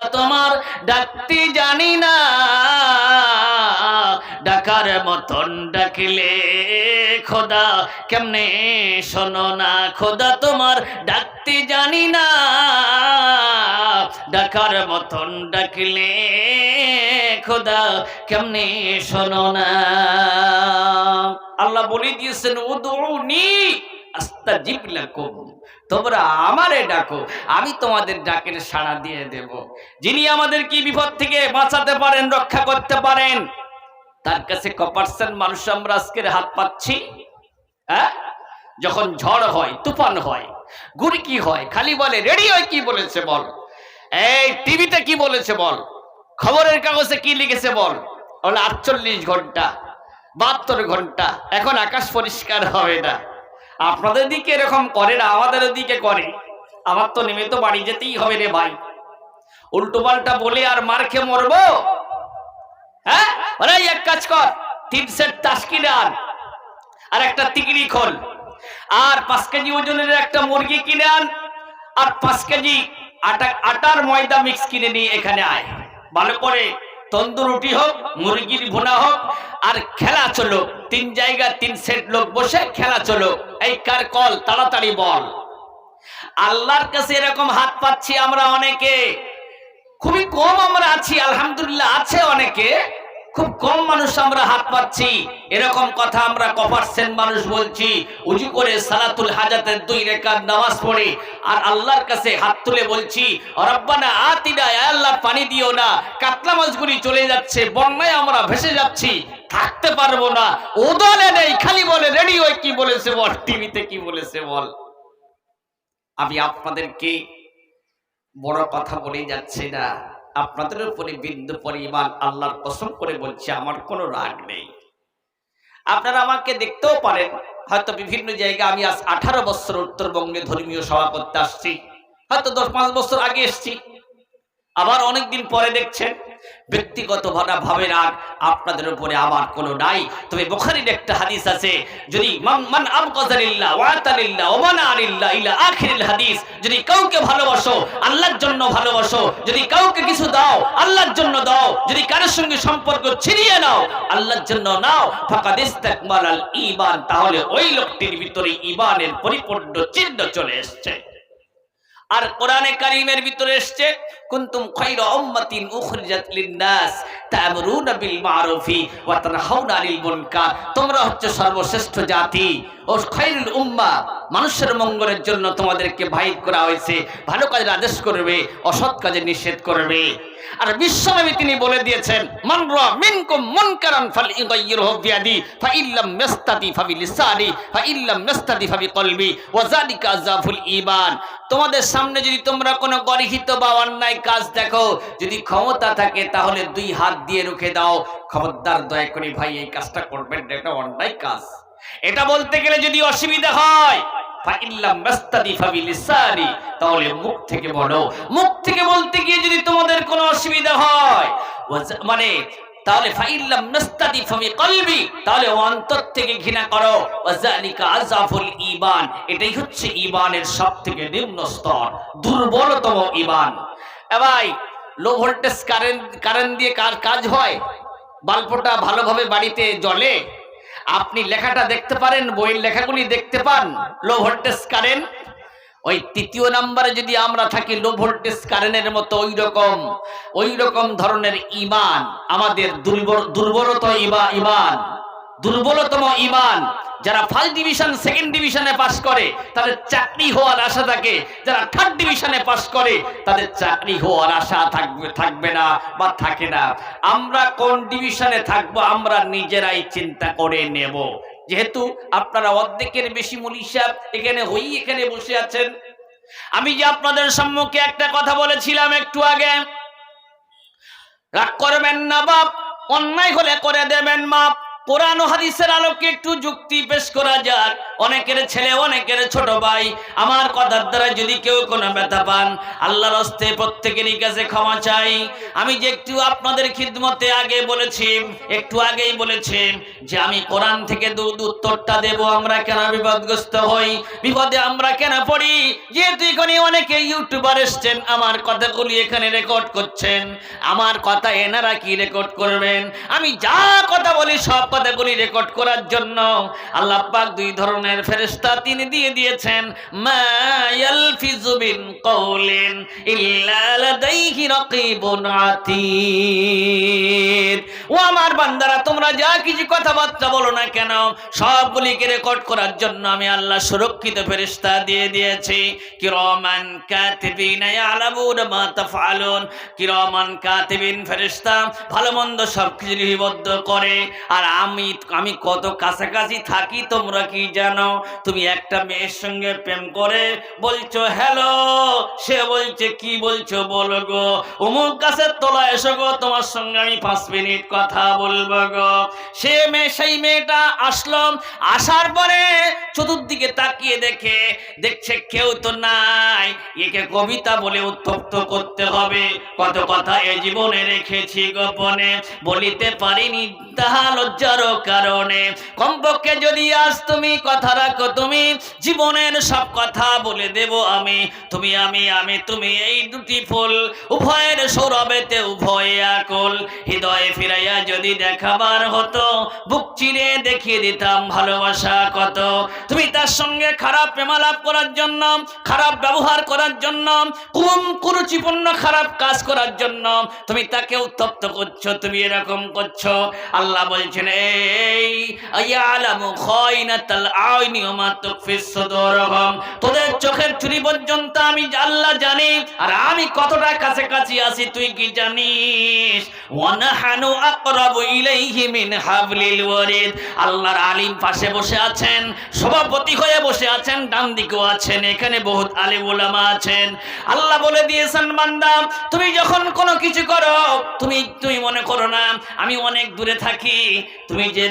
তোমার ডাকতে জানি না, ডাকার মতন ডাকিলে খোদা কেমনে শোনো না। খোদা তোমার ডাকতে জানি না, ডাকার মতন ডাকিলে খোদা কেমনে শোনো না। আল্লাহ বলে দিয়েছেন উদউনি আস্তাজিব লাকুম, তোমরা আমারে ডাকো, আমি তোমাদের ডাকের সাড়া দিয়ে দেব। যিনি আমাদের কি বিপদ থেকে বাঁচাতে পারেন, রক্ষা করতে পারেন, তার কাছে কপারসেন্ট মানুষ আমরা আজকের হাত পাচ্ছি। হ্যাঁ, যখন ঝড় হয়, তুফান হয়, গুড়কি হয়, খালি বলে রেডিও কি বলেছে বল, এই টিভিতে কি বলেছে বল, খবরের কাগজে কি লিখেছে বল, বলে 48 ঘন্টা 72 ঘন্টা, এখন আকাশ পরিষ্কার হবে না। আপনাদের দিকে এরকম করে না, আমাদের দিকে করে। আমার তো নেমে তো বাড়ি যেতেই হবে রে ভাই, উল্টো পাল্টা বলে আর মার খেয়ে মরবো? হ্যাঁ, এক কাজ কর, 3 সেট তাস কিনে আন, আর একটা তিকড়ি খোল, আর 5 কেজি ওজনের একটা মুরগি কিনে আন, আর 5 কেজি আটার ময়দা মিক্স কিনে নিয়ে এখানে আয়। ভালো করে তন্দুর রুটি হোক, মুরগির ভুনা হোক, আর খেলা চলো। 3 জায়গা 3 সেট লোক বসে খেলা চলো। এই কার কল, তাড়াতাড়ি বল। আল্লাহর কাছে এরকম হাত পাচ্ছি আমরা অনেকে, খুবই কম আমরা আছি। আলহামদুলিল্লাহ আছে অনেকে, খুব কম মানুষ আমরা হাত পাচ্ছি। এরকম কথা আমরা কপারসেন্ট মানুষ বলছি। উজু করে সালাতুল হাজাতের 2 রাকাত নামাজ পড়ে আর আল্লাহর কাছে হাত তুলে বলছি, রব্বানা আতিনা, য়া আল্লাহ পানি দিও না, কাতলা মাছগুলি চলে যাচ্ছে, বন্যায় আমরা ভেসে যাচ্ছি, থাকতে পারবো না। ওদলে নেই, খালি বলে রেডিও কি বলেছে বল, টিভিতে কি বলেছে বল। আমি আপনাদেরকে বড় কথা বলে যাচ্ছে না, আপনাদের উপরে বিন্দু পরিমাণ আল্লাহর কসম করে বলছি আমার কোনো রাগ নেই। আপনারা আমাকে দেখতেও পারেন, হয়তো বিভিন্ন জায়গায় আমি আজ 18 বছর উত্তরবঙ্গে ধর্মীয় সভা করতে আসছি, হয়তো 10-5 বছর আগে এসেছি, আবার অনেকদিন পরে দেখছেন। ব্যক্তিগত ভাবে রাগ আপনাদের উপরে আমার কোনো নাই। তবে বুখারীর একটা হাদিস আছে, যদি মান আবগাযালিল্লাহ ওয়া আতালিল্লাহ ওয়া মানাআলিল্লাহ ইলা আখিরিল হাদিস, যদি কাউকে ভালোবাসো আল্লাহর জন্য ভালোবাসো, যদি কাউকে কিছু দাও আল্লাহর জন্য দাও, যদি কারোর সঙ্গে সম্পর্ক ছিনিয়ে নাও আল্লাহর জন্য নাও, ফাকাদ ইসতাকমালাল ঈমান, তাহলে ওই লোকটির ভিতরে ঈমানের পরিপূর্ণ চিহ্ন চলে এসেছে। আর কোরআনে কারীমের ভিতরে এসেছে, কুনতুম খায়রা উম্মাতিন উখরিজাত লিন-নাস তা'মুরুনা বিল মা'রুফি ওয়া তানহাউনা আনিল মুনকার, তোমরা হচ্ছে সর্বশ্রেষ্ঠ জাতি ও খায়রুল উম্মাহ, মানুষের মঙ্গলের জন্য তোমাদেরকে বাহির করা হয়েছে, ভালো কাজের আদেশ করবে, অসৎ কাজের নিষেধ করবে। আর বিশ্বনবী তিনি বলে দিয়েছেন, মান রা মিনকুম মুনকারান ফালইগাইয়িরহু বিয়াদি ফাইল্লাম ইস্তাতি ফাবিলিসানি ফাইল্লাম ইস্তাতি ফাবিকলবি ওয়া যালিকা আযাফুল ঈমান। তোমাদের সামনে যদি তোমরা কোনো গর্হিত বা অন্যায় কাজ দেখো, যদি ক্ষমতা থাকে তাহলে 2 হাত দিয়ে রুখে দাও, খবরদার দয়া করে ভাই এই কাজটা করবেন না, এটা অন্যায় কাজ। এটা বলতে গেলে যদি অসুবিধা হয়, ফাইল্লাম ইস্তাতি ফাবিলিসানি, তাহলে মুখ থেকে বলো। মুখ থেকে বলতে গিয়ে যদি তোমাদের কোনো অসুবিধা হয়, মানে তাহলে ফাইল্লাম নাস্তাদি ফাবিকলবি, তাহলে অন্তর থেকে ঘৃণা করো, ওয়াযালিকা আযাফুল ঈমান, এটাই হচ্ছে ঈমানের সবথেকে নিম্ন স্তর, দুর্বলতম ঈমান। এ ভাই, লো ভোল্টেজ কারেন্ট দিয়ে কাজ হয়? বাল্বটা ভালোভাবে বাড়িতে জ্বলে? আপনি লেখাটা দেখতে পারেন, বইয়ের লেখাগুলি দেখতে পান, লো ভোল্টেজ কারেন্ট। ওই 3য় নম্বরে যদি আমরা থাকি লো ভোল্টেজ কারেন্টের মতো ওই রকম ধরনের ঈমান, আমাদের দুর্বলতম ঈমান। যারা ফার্স্ট ডিভিশন, সেকেন্ড ডিভিশনে পাস করে তাদের চাকরি হওয়ার আশা থাকে, যারা থার্ড ডিভিশনে পাস করে তাদের চাকরি হওয়ার আশা থাকবে না বা থাকে না। আমরা কোন ডিভিশনে থাকবো আমরা নিজেরাই চিন্তা করে নেব। যেহেতু আপনারা অর্ধেকের বেশি মুলি সাহেব এখানে বসে আছেন, আমি যে আপনাদের সম্মুখে একটা কথা বলেছিলাম একটু আগে, রাগ করবেন না বাপ, অন্যায় হলে করে দেবেন মাপ। কোরআন ও হাদিসের আলোকে একটু যুক্তি পেশ করা যাক। অনেকের ছেলে, অনেকের ছোট ভাই, আমার কথার দ্বারা যদি কেউ কোনো ব্যথা পান, আল্লাহর হস্তে প্রত্যেকেরই কাছে ক্ষমা চাই। আমি যে একটু আপনাদের খিদমতে একটু আগেই বলেছি যে আমি কোরআন থেকে উত্তরটা দেব। আমরা কেন বিপদগ্রস্ত হই, বিপদে আমরা কেন পড়ি? যেহেতু এখানে অনেকে ইউটিউবার এসছেন, আমার কথাগুলি এখানে রেকর্ড করছেন, আমার কথা এনারা কি রেকর্ড করবেন? আমি যা কথা বলি সব কথাগুলি রেকর্ড করার জন্য আল্লাহ পাক দুই ধরনের ফেরেশতা তিনি দিয়ে দিয়েছেন। মা ইয়ালফিযু মিন কওলিন ইল্লা লাদাইহি রাকীবুন আতীদ। ও আমার বান্দারা, তোমরা যা কিছু কথাবার্তা বলো না কেন, সবগুলিকে রেকর্ড করার জন্য আমি আল্লাহ সুরক্ষিত ফেরেশতা দিয়ে দিয়েছি। কিরামান কাতিবিন ইয়ালামুনা মা তাফআলুন। কিরামান কাতিবিন ফেরেশতা ভালো মন্দ সবকিছু লিপিবদ্ধ করে। আর আমি কত কাছাকাছি থাকি তোমরা কি জানো? তুমি একটা মেয়ের সঙ্গে প্রেম করে বলছো হ্যালো, সে বলছে কি বলছো বলো গো, অমুক গাছের তলা এসো গো, তোমার সঙ্গে আমি 5 মিনিট কথা বলবো গো। সেই মেয়েটা আসলো, আসার পরে চতুর্দিকে তাকিয়ে দেখছে কেউ তো নাই। একে কবিতা বলে উত্তপ্ত করতে হবে। কত কথা এ জীবনে রেখেছি গোপনে, বলিতে পারিনি তাহা লজ্জার কারণে। কমপক্ষে যদি আজ তুমি কথা রাখো, তুমি জীবনের সব কথা বলে দেব আমি। তুমি তুমি এই দুটি ফুল, উভয়ের সৌরভেতে উভয়ে আকুল। হৃদয়ে ফিরাইয়া যদি দেখাবার হতো, বুক চিরে দেখিয়ে দিতাম ভালোবাসা কত। তুমি তার সঙ্গে খারাপ প্রেমালাপ করার জন্য, খারাপ ব্যবহার করার জন্য, কুরুচিপূর্ণ খারাপ কাজ করার জন্য তুমি তাকে উত্তপ্ত করছো, তুমি এরকম করছো। আল্লাহ বলছেন এই ইয়ালামু খায়নাতাল আইনি ওয়া মা তুখফিস সুদুরহুম। তোদের চোখের চুরি পর্যন্ত আমি আল্লাহ জানি, আর আমি কতটা কাছাকাছি আছি তুই কি জানিস? ওয়া নাহানু আকরাবু ইলাইহি মিন হাবলিল ওয়ারিদ। আল্লাহর আলিম পাশে বসে আছেন, সভাপতি হয়ে বসে আছেন, ডান দিকেও আছেন, এখানে বহুত আলিম উলামা আছেন। আল্লাহ বলে দিয়েছেন বান্দা, তুমি যখন কোনো কিছু করো, তুমি মনে করো না আমি অনেক দূরে থাকি। তুমি যে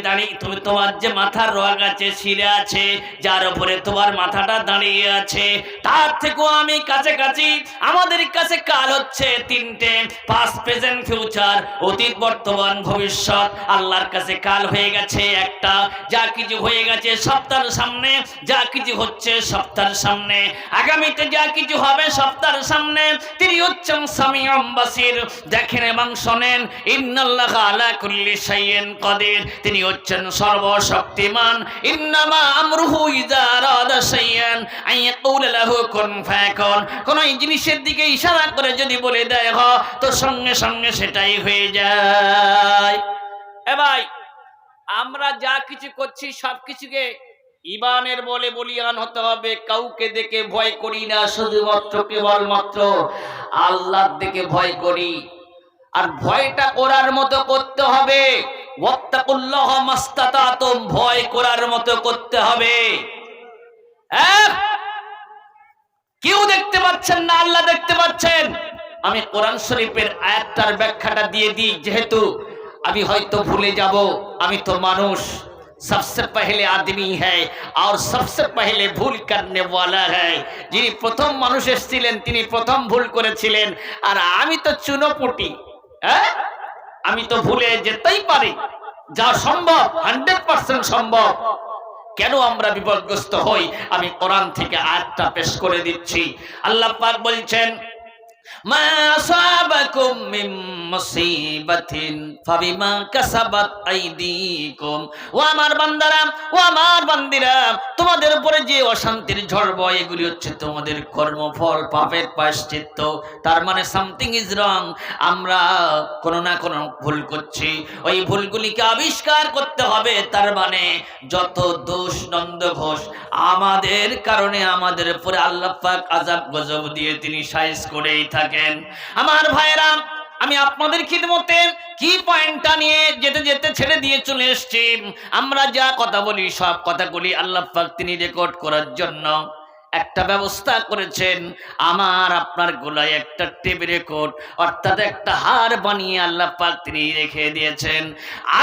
তোমার যে মাথার রোগ আছে, শিরা আছে, যার উপরে তোমার মাথাটা দাঁড়িয়ে আছে, তার থেকেও আমি কাছাকাছি। আমাদের কাছে কাল হচ্ছে 3টে, পাস্ট, প্রেজেন্ট, ফিউচার, অতীত, বর্তমান, ভবিষ্যৎ। আল্লাহর কাছে কাল হয়ে গেছে একটা, যা কিছু হয়ে গেছে সপ্তাহের সামনে, যা কিছু হচ্ছে সপ্তাহের সামনে, আগামীতে যা কিছু হবে সপ্তাহের সামনে। তিনি হচ্ছেন সামিউম বাসির, দেখেন এবং শোনেন। ইন্নাল্লাহা আলা কুল্লি শাইইন কাদির, তিনি হচ্ছেন সর্বশক্তিমান। ইন্নামা আমরুহু ইযা আরাদা শাইআন আন ইয়াকুলা লাহু কুন ফায়াকুন। কোন জিনিসের দিকে ইশারা করে যদি বলে দেয় হ, তো সঙ্গে সঙ্গে সেটাই হয়ে যায়। এ ভাই, আমরা যা কিছু করছি সবকিছুকে ঈমানের বলে বলিয়ান হতে হবে। কাউকে দেখে ভয় করি না, শুধুমাত্র কেবলমাত্র আল্লাহর দেখে ভয় করি। আর ভয়টা করার মতো করতে হবে। ওয়াত্তাকুল্লাহ মাস্তাতাতুম, ভয় করার মতো করতে হবে। কেউ দেখতে পাচ্ছেন না, আল্লাহ দেখতে পাচ্ছেন। আমি কোরআন শরীফের আয়াতটার ব্যাখ্যাটা দিয়ে দিই, যেহেতু আমি হয়তো ভুলে যাব। আমি তো মানুষ, सबसे पहले आदमी है और सबसे पहले भूल करने वाला है। যিনি প্রথম মানুষ এসেছিলেন তিনি প্রথম ভুল করেছিলেন, আর আমি তো চুনোপুটি। আমি তো ভুলে যেতেই পারি, যা সম্ভব 100% সম্ভব। কেন আমরা বিপদগ্রস্ত হই? আমি কোরআন থেকে আয়াতটা পেশ করে দিচ্ছি। আল্লাহ পাক বলছেন, মা আসাবাকুম মিন মুসিবাতিন ফাবিমা কাসাবাত আইদিকুম। ও আমার বান্দারা, ও আমার বান্দিরা, তোমাদের উপরে যে অশান্তির ঝড় বয়, এগুলি হচ্ছে তোমাদের কর্মফল, পাপের প্রায়শ্চিত্ত। তার মানে সামথিং ইজ রং। আমরা কোনো না কোনো ভুল করছি, ওই ভুলগুলিকে আবিষ্কার করতে হবে। তার মানে যত দোষ নন্দ ঘোষ আমাদের কারণে আমাদের উপরে আল্লাহ পাক আযাব গজব দিয়ে তিনি সাইজ করেই থাকেন। আমার ভাইরা, আমি আপনাদের খিদমতে কি পয়েন্টটা নিয়ে যেতে যেতে ছেড়ে দিয়ে চলে এসেছি। আমরা যা কথা বলি সব কথাগুলি আল্লাহ পাক তিনি রেকর্ড করার জন্য একটা ব্যবস্থা করেছেন, আমার আপনার গলায় একটা টেপ রেকর্ড অর্থাৎ একটা হার বানিয়ে আল্লাহ পাক তিনি রেখে দিয়েছেন।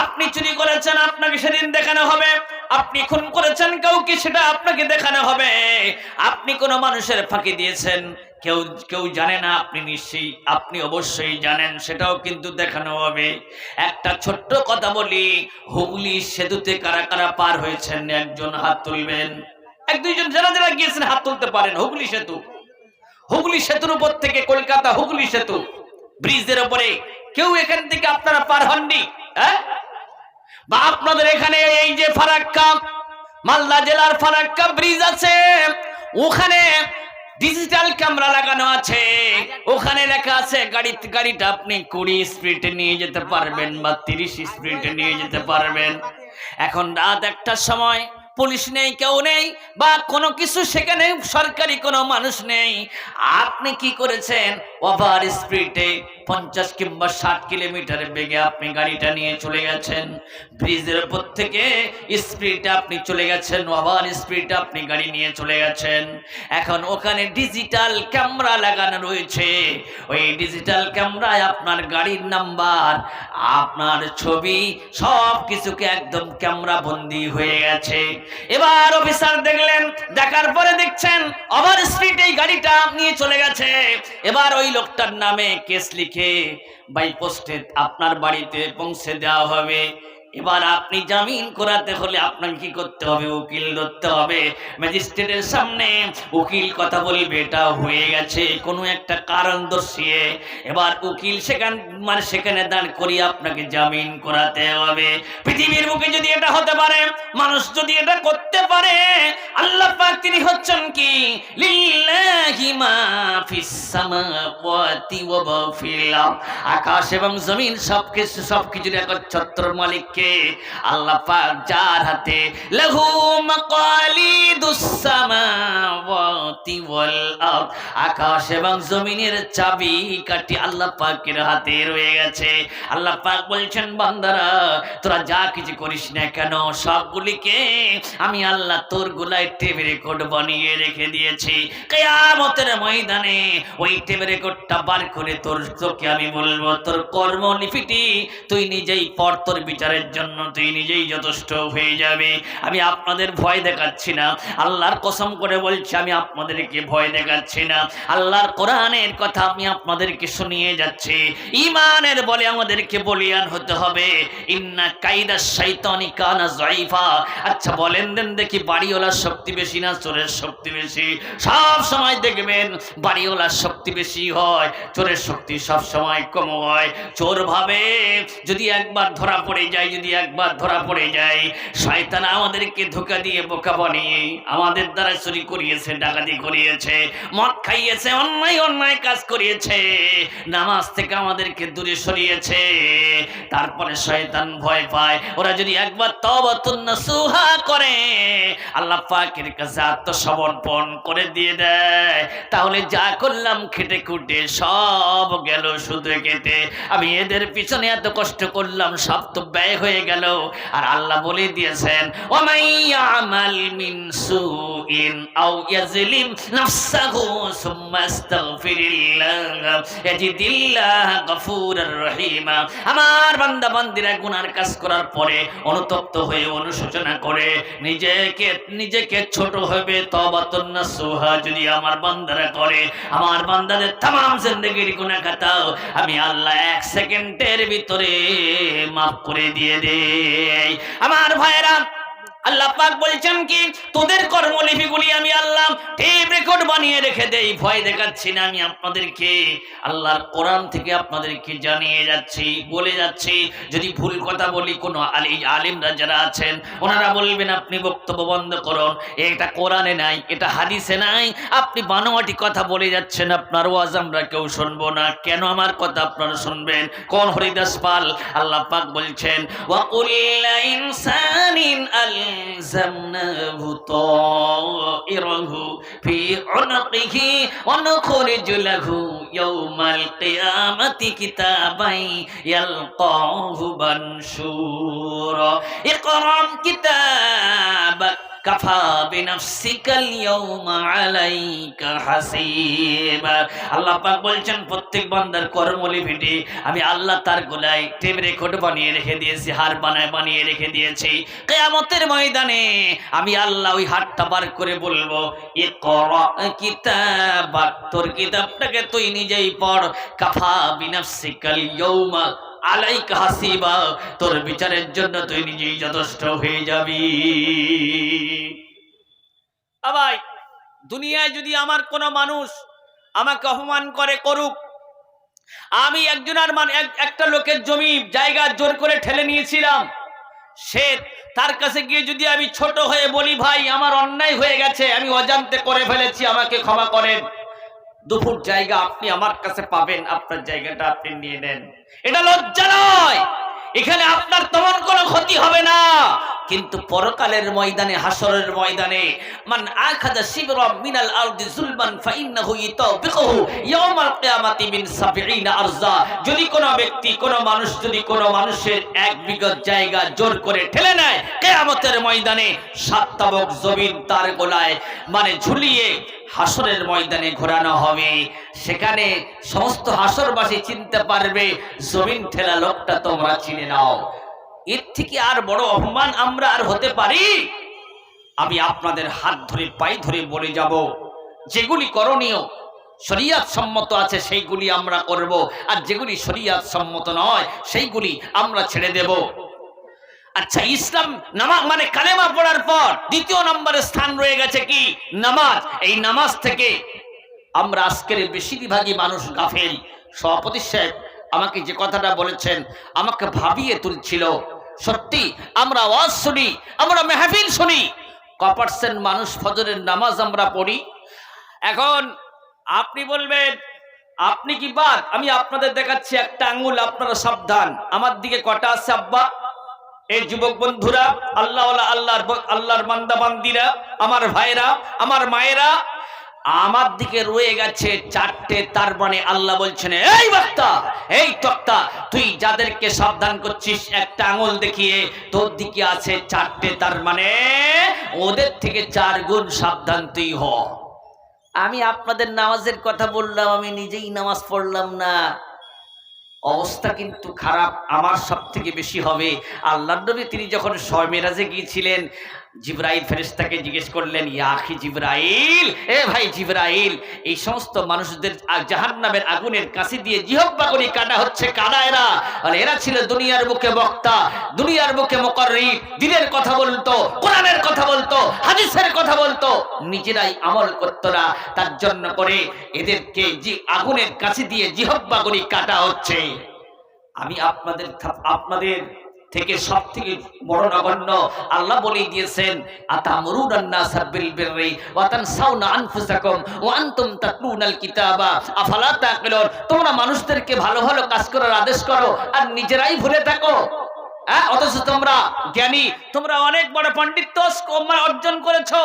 আপনি চুরি করেছেন, আপনাকে সেদিন দেখানো হবে। আপনি খুন করেছেন কাউকে, সেটা আপনাকে দেখানো হবে। আপনি কোনো মানুষের ফাঁকি দিয়েছেন, কেউ কেউ জানে না, আপনি অবশ্যই জানেন, সেটাও কিন্তু দেখানো হবে। একটা ছোট্ট কথা বলি, হুগলি সেতুতে কারা কারা পার হয়েছেন একজন হাত তুলবেন। এক দুইজন যারা যারা গিয়েছেন হাত তুলতে পারেন। হুগলি সেতু, হুগলি সেতুর উপর থেকে কলকাতা হুগলি সেতু ব্রিজের উপরে কেউ এখান থেকে আপনারা পার হননি? হ্যাঁ, বা আপনাদের এখানে এই যে ফারাক্কা, মালদা জেলার ফারাক্কা ব্রিজ আছে, ওখানে ডিজিটাল ক্যামেরা লাগানো আছে। ওখানে লেখা আছে গাড়িটা আপনি 20 স্পিডে নিয়ে যেতে পারবেন বা 30 স্পিডে নিয়ে যেতে পারবেন। এখন রাত 1টার সময় পুলিশ নেই, কেউ নেই, বা কোনো কিছু সেখানে সরকারি কোনো মানুষ নেই। আপনি কি করেছেন? ওভার স্পিডে 50 কিংবা 60 কিলোমিটার বেগে আপনি গাড়িটা নিয়ে চলে গেছেন। ব্রিজের উপর থেকে স্পিডে আপনি চলে গেছেন, ওভার স্পিডে আপনি গাড়ি নিয়ে চলে গেছেন। এখন ওখানে ডিজিটাল ক্যামেরা লাগানো রয়েছে। ওই ডিজিটাল ক্যামেরায় আপনার গাড়ির নাম্বার, আপনার ছবি, সব কিছুকে একদম ক্যামেরা বন্দি হয়ে গেছে। এবার অফিসার দেখলেন, দেখার পরে দেখছেন ওভার স্পিড এই গাড়িটা নিয়ে চলে গেছে। এবার ওই লোকটার নামে কেস লিখে বাই পোস্টে আপনার বাড়িতে পৌঁছে দেওয়া হবে। এবার আপনি জামিন করাতে হলে আপনাকে কি করতে হবে? উকিল ধরতে হবে। ম্যাজিস্ট্রেটের সামনে উকিল কথা বলবে এটা হয়ে গেছে কোনো একটা কারণ দর্শিয়ে। এবার উকিল সেখানে দাঁড় করিয়ে আপনাকে জামিন করাতে হবে। পৃথিবীর বুকে যদি এটা হতে পারে, মানুষ যদি এটা করতে পারে, আল্লাহ পাক তিনি হচ্ছেন কি? লিল্লাহি মা ফিস সামাওয়াতি ওয়া মা ফিল আরদ। আকাশ এবং জমিন সবকিছুর একচ্ছত্র মালিককে আল্লাহ পাক, যার হাতে লাহু মাকালিদুস সামাওয়াতি ওয়াল আরদ, আকাশ এবং জমিনের চাবি কাঠি আল্লাহ পাকের হাতে রয়ে গেছে। আল্লাহ পাক বলছেন, বান্দারা তোরা যা কিছু করিস না কেন সবগুলিকে আমি আল্লাহ তোর গুলায় টেপ রেকর্ড বানিয়ে রেখে দিয়েছি। কিয়ামতের ময়দানে ওই টেপ রেকর্ডটা বার করে তোকে আমি বলবো, তোর কর্মলিপিটি তুই নিজেই পড়, তোর বিচারের জন্য তুই নিজেই যথেষ্ট হয়ে যাবে। আমি আপনাদের ভয় দেখাচ্ছি না, আল্লাহর কসম করে বলছি, আমি আপনাদেরকে ভয় দেখাচ্ছি না। আল্লাহর কোরআনের কথা আমি আপনাদেরকে শুনিয়ে যাচ্ছি। ঈমানের বলে আমাদেরকে বলিয়ান হতে হবে। ইন্না কাইদা শাইতানি কানা যায়ফা। আচ্ছা বলেন দেন দেখি, বাড়িওয়ালার শক্তি বেশি না চোরের শক্তি বেশি? সব সময় দেখবেন বাড়িওয়ালার শক্তি বেশি হয়, চোরের শক্তি সব সময় কম হয়। চোর ভাবে যদি একবার ধরা পড়ে যায়, শয়তান আমাদেরকে ধোঁকা দিয়ে বোকা বানিয়ে আমাদের দ্বারা চুরি করিয়েছে, ডাকাতি করিয়েছে, মদ খাইয়েছে, অন্যায় কাজ করিয়েছে, নামাজ থেকে আমাদেরকে দূরে সরিয়েছে। তারপরে শয়তান ভয় পায়, ওরা যদি একবার তওবাতুন নাসুহা করে, আল্লাহ পাকের কাছে আত্মসমর্পণ করে দিয়ে দেয়, তাহলে যা করলাম খেটে খুঁটে সব গেল শুধু কেটে। আমি এদের পিছনে এত কষ্ট করলাম, সব তো ব্যয় হয়ে গেল। আর আল্লাহ বলে দিয়েছেন, ওয়ামাইয়ামাল মিন সুইন আও ইয়াজলিম নাফসাহু সুম্মা আস্তাগফিরিল্লাহ ইয়াজিদিল্লাহ গফুরুর রহিম। আমার বান্দা বান্দিরা গুনার কাজ করার পরে অনুতপ্ত হয়ে অনুশোচনা করে নিজেকে ছোট হবে, তওবাতুন নাসুহা যদি আমার বান্দারা করে, আমার বান্দাদের तमाम জিন্দেগির গুনাহ খাতাও আমি আল্লাহ 1 সেকেন্ডের ভিতরে মাফ করে দিয়ে দেই। আমার ভাইরা, আল্লাহ পাক বলছেন কি, তোদের কর্মলিপিগুলি আমি আল্লাহ টেপ রেকর্ড বানিয়ে রেখে দেই। ভয় দেখাচ্ছি না, আমি আপনাদেরকে আল্লাহর কোরআন থেকে আপনাদেরকে জানিয়ে যাচ্ছি, বলে যাচ্ছি। যদি ভুল কথা বলি, কোনো আলিমরা যারা আছেন ওনারা বলবেন আপনি বক্তব্য বন্ধ করুন, এটা কোরআনে নাই, এটা হাদিসে নাই, আপনি বানোয়াটি কথা বলে যাচ্ছেন, আপনার ওয়াজ আমরা কেউ শুনবো না। কেন আমার কথা আপনারা শুনবেন? কোন হরিদাস পাল? আল্লাহ পাক বলছেন, ওয়া কুল্লা ইনসানিন ألزمناه طائره في عنقه ونخرج له يوم القيامة كتابا يلقاه منشورا اقرأ كتابك কাফা বিনাফসিকাল ইয়াউমা আলাইকা হাসিবা। আল্লাহ পাক বলছেন প্রত্যেক বান্দার কর্মলিপিটি আমি আল্লাহ তার গলায় টেপ রেকর্ড বানিয়ে রেখে দিয়েছি, হার বানিয়ে রেখে দিয়েছি। কিয়ামতের ময়দানে আমি আল্লাহ ওই হাতটা বার করে বলবো, ইকরা কিতাবাক, তোর কিতাবটাকে তুই নিজেই পড়। কাফা বিনাফসিকাল ইয়াউমা আলাইকা হাসিবা, তোর বিচারের জন্য তুই নিজেই যথেষ্ট হয়ে যাবি। ভাই, দুনিয়ায় যদি আমার কোনো মানুষ আমাকে অপমান করে করুক, আমি একটা লোকের জমি জায়গা জোর করে ঠেলে নিয়েছিলাম, সে তার কাছে গিয়ে যদি আমি ছোট হয়ে বলি, ভাই আমার অন্যায় হয়ে গেছে, আমি অজান্তে করে ফেলেছি, আমাকে ক্ষমা করেন, 2 ফুট জায়গা আপনি আমার কাছে পাবেন, আপনার জায়গাটা আপনি নিয়ে নেন, এটা লজ্জা নয়, এখানে আপনার তেমন কোনো ক্ষতি হবে না। কিন্তু পরকালের ময়দানে, হাসরের ময়দানে, মান আখাযা শিবরাম মিনাল আরদি যুলমান ফাইন্নাহু ইয়াতাবিকুহু ইয়াওমাল কিয়ামাতি মিন 70 আরজা। যদি কোনো ব্যক্তি, কোনো মানুষ যদি কোনো মানুষের 1 বিঘত জায়গা জোর করে ঠেলে নেয়, কিয়ামতের ময়দানে 7 তাবক জমিন তার গলায় মানে ঝুলিয়ে হাসরের ময়দানে ঘোরানো হবে। সেখানে সমস্ত হাসরবাসী চিনতে পারবে জমিন ঠেলা লোকটা তোমরা চিনে নাও। এর থেকে আর বড় অপমান আমরা আর হতে পারি? আমি আপনাদের হাত ধরে পায়ে ধরে বলে যাব, যেগুলি করণীয় শরীয়ত সম্মত আছে সেইগুলি আমরা করব, আর যেগুলি শরীয়ত সম্মত নয় সেইগুলি আমরা ছেড়ে দেব। আচ্ছা, ইসলাম নামাজ মানে কালেমা পড়ার পর 2 নম্বরে স্থান রয়ে গেছে কি? নামাজ। এই নামাজ থেকে আমরা আজকের বেশিরভাগই মানুষ গাফেল। সভাপতি সাহেব আমাকে যে কথাটা বলেছেন আমাকে ভাবিয়ে তুলছিল। সত্যি আমরা ওয়াজ শুনি, আমরা মেহফিল শুনি, কপারসেন্ট মানুষ ফজরের নামাজ আমরা পড়ি। এখন আপনি বলবেন আপনি কি বাদ? আমি আপনাদের দেখাচ্ছি একটা আঙ্গুল, আপনারা সাবধান। আমার দিকে কটা আছে আব্বা? এই যুবক বন্ধুরা, আল্লাহর বান্দা বান্দিরা, আমার ভাইরা, আমার মায়েরা, আমার দিকে রয়ে গেছে 4টে। তার মানে আল্লাহ বলছেন, এই বক্তা, এই তক্তা, তুই যাদেরকে সাবধান করছিস একটা আঙুল দেখিয়ে, তোর দিকে আছে 4টে। তার মানে ওদের থেকে 4 গুণ সাবধান তুই হ। আমি আপনাদের নামাজের কথা বললাম, আমি নিজেই নামাজ পড়লাম না। অবস্থা কিন্তু খারাপ আমার সব থেকে বেশি হবে। আল্লাহর নবী তিনি যখন শবে মেরাজে গিয়েছিলেন, জিবরাইল ফেরেশতাকে জিজ্ঞেস করলেন, ইয়া আখি জিবরাইল, এ ভাই জিবরাইল, এই সমস্ত মানুষদের জাহান্নামের আগুনের কাছে দিয়ে জিহ্বা করে কাটা হচ্ছে, কারা এরা? বলে এরা ছিল দুনিয়ার বুকে বক্তা, দুনিয়ার বুকে মুকাররিব, দ্বীনের কথা বলতো, কোরআনের কথা বলতো, হাদিসের কথা বলতো, নিজেরাই আমল করতো না। তার জন্য করে এদেরকে যে আগুনের কাছে দিয়ে জিহ্বা করে কাটা হচ্ছে। আমি আপনাদের থেকে সব থেকে বড় নগণ্য। আল্লাহ বলে দিয়েছেন, আতামুরুনান নাসা বিল বিররি ওয়া তানসাউনা আনফুসাকুম ওয়া আনতুম তাতলুনাল কিতাবা আফালা তাকিলুন। তোমরা মানুষদেরকে ভালো ভালো কাজ করার আদেশ করো আর নিজেরাই ভুলে থাকো। অথচ তোমরা জ্ঞানী, তোমরা অনেক বড় পণ্ডিত্য অর্জন করেছো।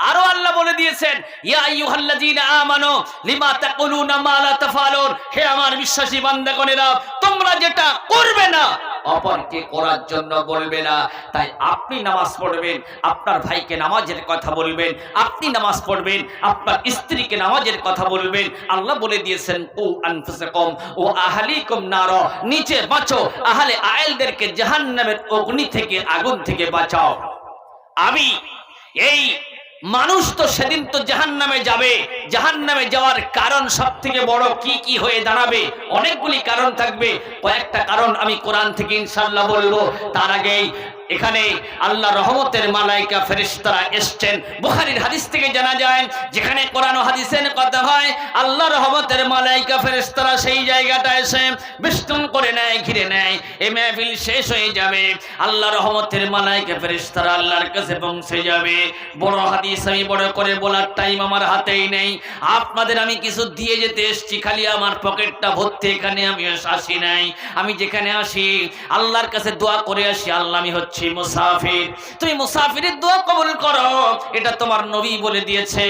আরো আল্লাহ বলে দিয়েছেন, ইয়া আইয়ুহাল্লাযীনা আমানু লিমা তাকুলুনা মা লা তাফআলুন। হে আমার বিশ্বাসী বান্দাগণেরা, তোমরা যেটা করবে না অপরকে করার জন্য বলবে না। তাই আপনি নামাজ পড়বেন, আপনার ভাইকে নামাজের কথা বলবেন, আপনি নামাজ পড়বেন, আপনার স্ত্রীকে নামাজের কথা বলবেন। আল্লাহ বলে দিয়েছেন, ও আনফুসাকুম ও আহলিকুম নার, নিচে বাঁচো আহলে আয়েলদেরকে জাহান্নামের অগ্নি থেকে, আগুন থেকে বাঁচাও। আমি এই মানুষ তো সেদিন তো জাহান্নামে যাবে। জাহান্নামে যাওয়ার কারণ সব থেকে বড় কি কি হয়ে দাঁড়াবে? অনেকগুলি কারণ থাকবে, কয়েকটা কারণ আমি কোরআন থেকে ইনশাআল্লাহ বলবো। তার আগেই এখানে আল্লাহ রহমতের মালাইকা ফেরেশতারা এসেছেন। বুখারীর হাদিস থেকে জানা যায়, যেখানে কোরআন ও হাদিসের কথা হয়, আল্লাহ রহমতের মালাইকা ফেরেশতারা সেই জায়গাটা এসে বেষ্টন করে নেয়, ঘিরে নেয়। এই মাহফিল শেষ হয়ে যাবে, আল্লাহ রহমতের মালাইকা ফেরেশতারা আল্লাহর কাছে পৌঁছে যাবে। বড় হাদিস আমি বড় করে বলার টাইম আমার হাতেই নেই। আপনাদের আমি কিছু দিয়ে যেতে এসেছি, খালি আমার পকেটটা ভর্তি এখানে আমি আসি নাই। আমি যেখানে আসি আল্লাহর কাছে দোয়া করে আসি, আল্লাহ আমি হচ্ছি মুসাফির, তুমি মুসাফিরের দোয়া কবুল করো। এটা তোমার নবী বলে দিয়েছে,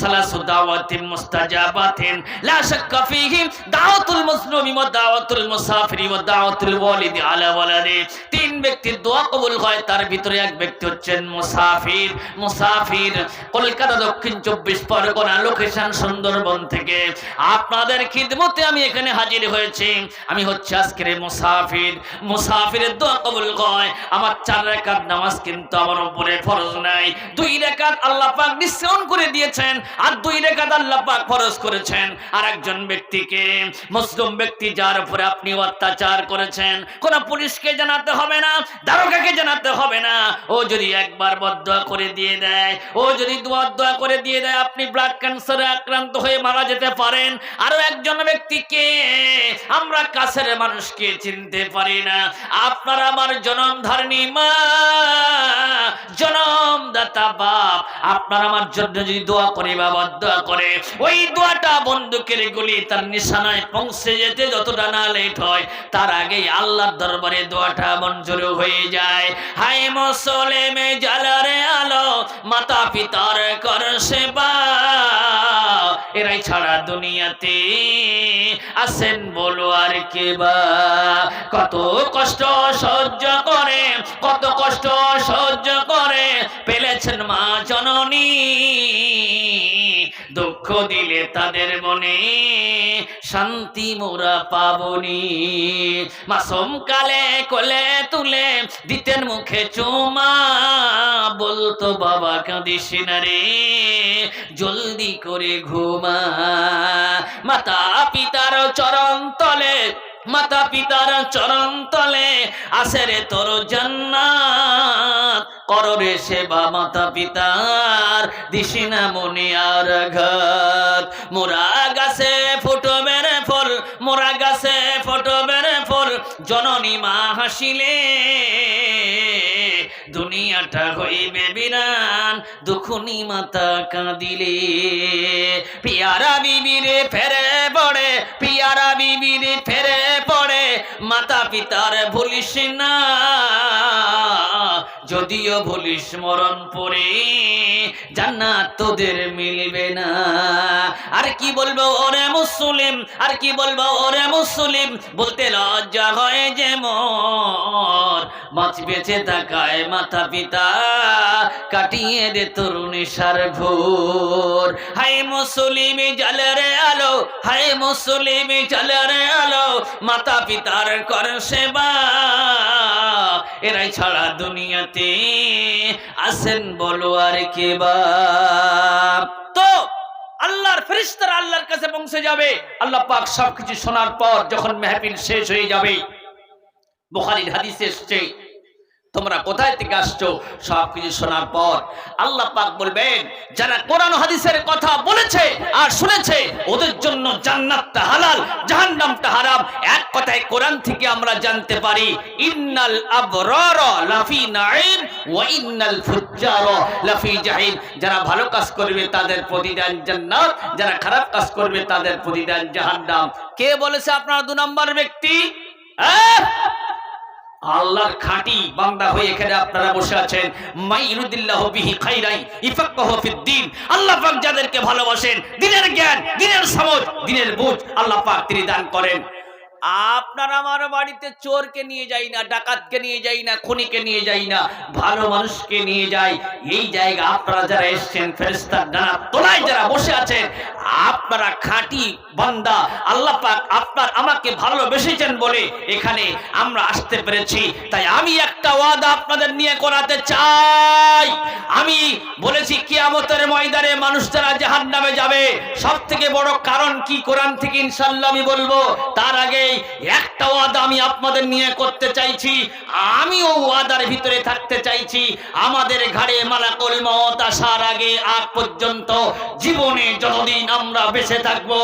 সালাসু দাওয়াতিন মুস্তাজাবাতিন লা শাক্কা ফীহি দাওয়াতুল মুসলিমি ওয়া দাওয়াতুল মুসাফিরি ওয়া দাওয়াতুল ওয়ালিদি আলা ওয়ালাদি। তিন ব্যক্তির দোয়া কবুল হয়, তার ভিতরে এক ব্যক্তি হচ্ছেন মুসাফির। মুসাফির কলকাতা দক্ষিণ 24 পরগনা, লোকেশন সুন্দরবন থেকে আপনাদের খিদমতে আমি এখানে হাজির হয়েছি। আমি হচ্ছে আজকের মুসাফির। মুসাফিরের দোয়া কবুল হয়। আমার 4 রাকাত নামাজ কিন্তু আমার উপরে ফরজ নাই, 2 রাকাত আল্লাহ পাক নিঃসরণ করে দিয়েছেন, আর 2 রাকাত আল্লাহ পাক ফরজ করেছেন। আর একজন ব্যক্তিকে, মুসলিম ব্যক্তি যার উপরে আপনি অত্যাচার করেছেন, কোন পুলিশকে জানাতে হবে না, দারোগাকে জানাতে হবে না। ও যদি একবার বদদোয়া করে দিয়ে দেয়, ও যদি দোয়া করে দিয়ে দেয়, আপনি ব্লাড ক্যান্সারে আক্রান্ত হয়ে মারা যেতে পারেন। আরো একজন ব্যক্তিকে, আমরা কাছের মানুষকে চিনতে পারি না, আপনার আমার জনমধারিণী মা, জনমদাতা বাপ, আপনার আমার জন্য যদি দোয়া করে বা বদদোয়া করে, ওই দোয়াটা বন্দুকের গুলি তার নিশানায় পৌঁছে যেতে যতটা না লেট হয়, তার আগেই আল্লাহর দরবারে দোয়াটা মঞ্জুর হয়ে যায়। হায় মুসলিমে জালারে আলো, মাতা পিতার কর সেবা, এরাই ছাড়া দুনিয়াতে আছেন বলো আর কে বা। কত কষ্ট সহ্য করে, কত কষ্ট সহ্য করে পেলেছেন মা জননী, দুঃখ দিলে তাদের মনে শান্তি মোরা পাবনি। মাসুম কালে কোলে তুলে দিতেন মুখে চুমা, বলতো বাবা কাঁদিস না রে, জলদি করে ঘুমা। মাতা পিতার চরণ তলে, মাতা পিতার চরণ তলে আসে রে তোর জান্নাত, করো রে সেবা মাতা পিতার, দিসি না মনে আর ঘাত। মোরা গাছে ফুটবে রে ফল, মোরা গাছে ফুটবে রে ফল, জননী মা হাসিলে দুনিয়াটা হইবে বিরান, দুখুনি মাতা কাঁদিলে। পিয়ারা বিবিরে ফেরে পড়ে, পিয়ারা বিবিরে ফেরে পড়ে, মাতা পিতার ভুলিস না, যদিও ভুলিস মরণ পরে জান্নাত তোদের মিলবে না। আর কি বলবো ওরে মুসলিম, আর কি বলবো ওরে মুসলিম, বলতে লজ্জা হয় যে মোর, মাছ বেঁচে থাকায় মাতা পিতা কাটিয়ে দে তোর নেশার ঘোর। হায় মুসলিম জালের আলো, হায় মুসলিম জালের আলো, মাতা পিতার কর সেবা, এরাই ছাড়া দুনিয়াতে আছেন বলো আর কে বা। তো আল্লাহর ফেরেশতারা আল্লাহর কাছে পৌঁছে যাবে। আল্লাহ পাক সবকিছু শোনার পর যখন মেহফিল শেষ হয়ে যাবে, বুখারীর হাদিসে এসেছে, তোমরা কোথায় থেকে আসছো, সবকিছু শোনার পর আল্লাহ পাক বলবেন, যারা কোরআন হাদিসের কথা বলেছে আর শুনেছে ওদের জন্য জান্নাতটা হালাল, জাহান্নামটা হারাম। এক কথায় কোরআন থেকে আমরা জানতে পারি, ইন্নাল আবরারা লাফি নাঈম ওয়া ইন্নাল ফুজ্জারা লাফি জাহিম। যারা ভালো কাজ করবে তাদের প্রতিদান জান্নাত, যারা খারাপ কাজ করবে তাদের প্রতিদান জাহান্নাম। কে বলেছে আপনারা 2 নম্বর ব্যক্তি? আল্লাহর খাঁটি বান্দা হয়ে এখানে আপনারা বসে আছেন। মাইরুদিল্লাহু বিহি খাইরাই ইফাক্কাহু ফিদ্দিন। আল্লাহ পাক যাদেরকে ভালোবাসেন, দ্বীনের জ্ঞান, দ্বীনের সমঝ, দ্বীনের বুঝ আল্লাহ পাক তিনি দান করেন। আপনার আমার বাড়িতে চোরকে নিয়ে যাই না, ডাকাতকে নিয়ে যাই না, খুনিকে নিয়ে যাই না, ভালো মানুষকে নিয়ে যাই। এই জায়গা আপনারা যারা এসেছেন, ফেরেশতার ডানার তলায় যারা বসে আছেন, আপনারা খাঁটি বান্দা, আল্লাহ পাক আপনার আমাকে ভালোবেসেছেন বলে এখানে আমরা আসতে পেরেছি। তাই আমি একটা ওয়াদা আপনাদের নিয়ে করাতে চাই। আমি বলেছি কিয়ামতের ময়দানে মানুষ যারা জাহান্নামে যাবে, সবথেকে বড় কারণ কি কোরআন থেকে ইনশাআল্লাহ আমি বলবো। তার আগে একটা ওয়াদা আমি আপনাদের নিয়ে করতে চাইছি, আমিও ওয়াদার ভিতরে থাকতে চাইছি। আমাদের ঘাড়ে মালাকুল মউত আসার আগে আগ পর্যন্ত জীবনে যতদিন আমরা বেঁচে থাকবো,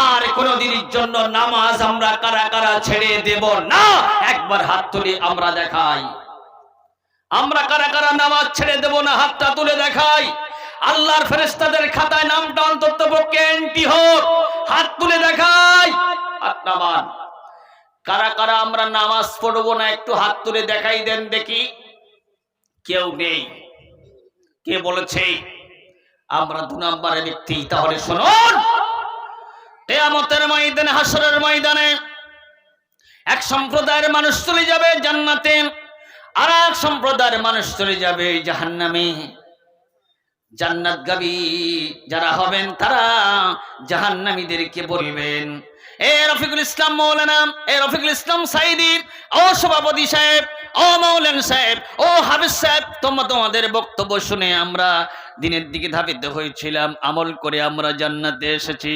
আর কোনদিনের জন্য নামাজ আমরা কারা কারা ছেড়ে দেব না, একবার হাত তুলে আমরা দেখাই। আমরা কারা কারা নামাজ ছেড়ে দেব না, হাতটা তুলে দেখাই। আল্লাহর ফেরেশতাদের খাতায় নামটা অন্তত পক্ষে এন্ট্রি হোক। হাত তুলে দেখাই, হাত নামান। কারা কারা আমরা নামাজ পড়বো না একটু হাত তুলে দেখাই দেন দেখি। কেউ নেই। কে বলেছে আমরা 2 নম্বরের ব্যক্তি? তাহলে শুনুন, কিয়ামতের ময়দানে, হাসরের ময়দানে এক সম্প্রদায়ের মানুষ চলে যাবে জান্নাতে, আর এক সম্প্রদায়ের মানুষ চলে যাবে জাহান্নামে। জান্নাতগামী যারা হবেন তারা জাহান্নামীদেরকে বলবেন, এ রফিকুল ইসলাম মৌলানা, এ রফিকুল ইসলাম সাইদি, ও সভাপতি সাহেব, ও মৌলানা সাহেব, ও হাফেজ সাহেব, তোমাদের বক্তব্য শুনে আমরা দিনের দিকে ধাবিত হয়েছিলাম, আমল করে আমরা জান্নাতে এসেছি।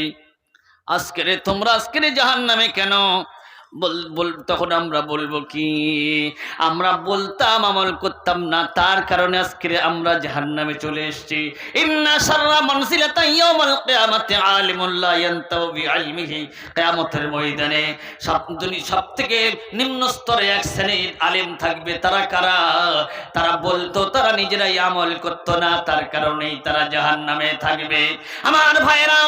তোমরা আজকের জাহান্নামে কেন? তখন আমরা বলবো কি? আমরা বলতাম, আমল করতাম না, তার কারণে আজকে আমরা জাহান্নামে চলে এসেছি। ইন্না শাররা মানজিলাতা ইয়াউমাল কিয়ামাতি আলিমুল লা ইয়ানতাউ বিইলমিহি। কিয়ামতের ময়দানে সবথেকে নিম্ন স্তরে এক শ্রেণীর আলেম থাকবে। তারা কারা? তারা বলতো, তারা নিজেরাই আমল করতো না, তার কারণেই তারা জাহান্নামে থাকবে। আমার ভাইয়েরা,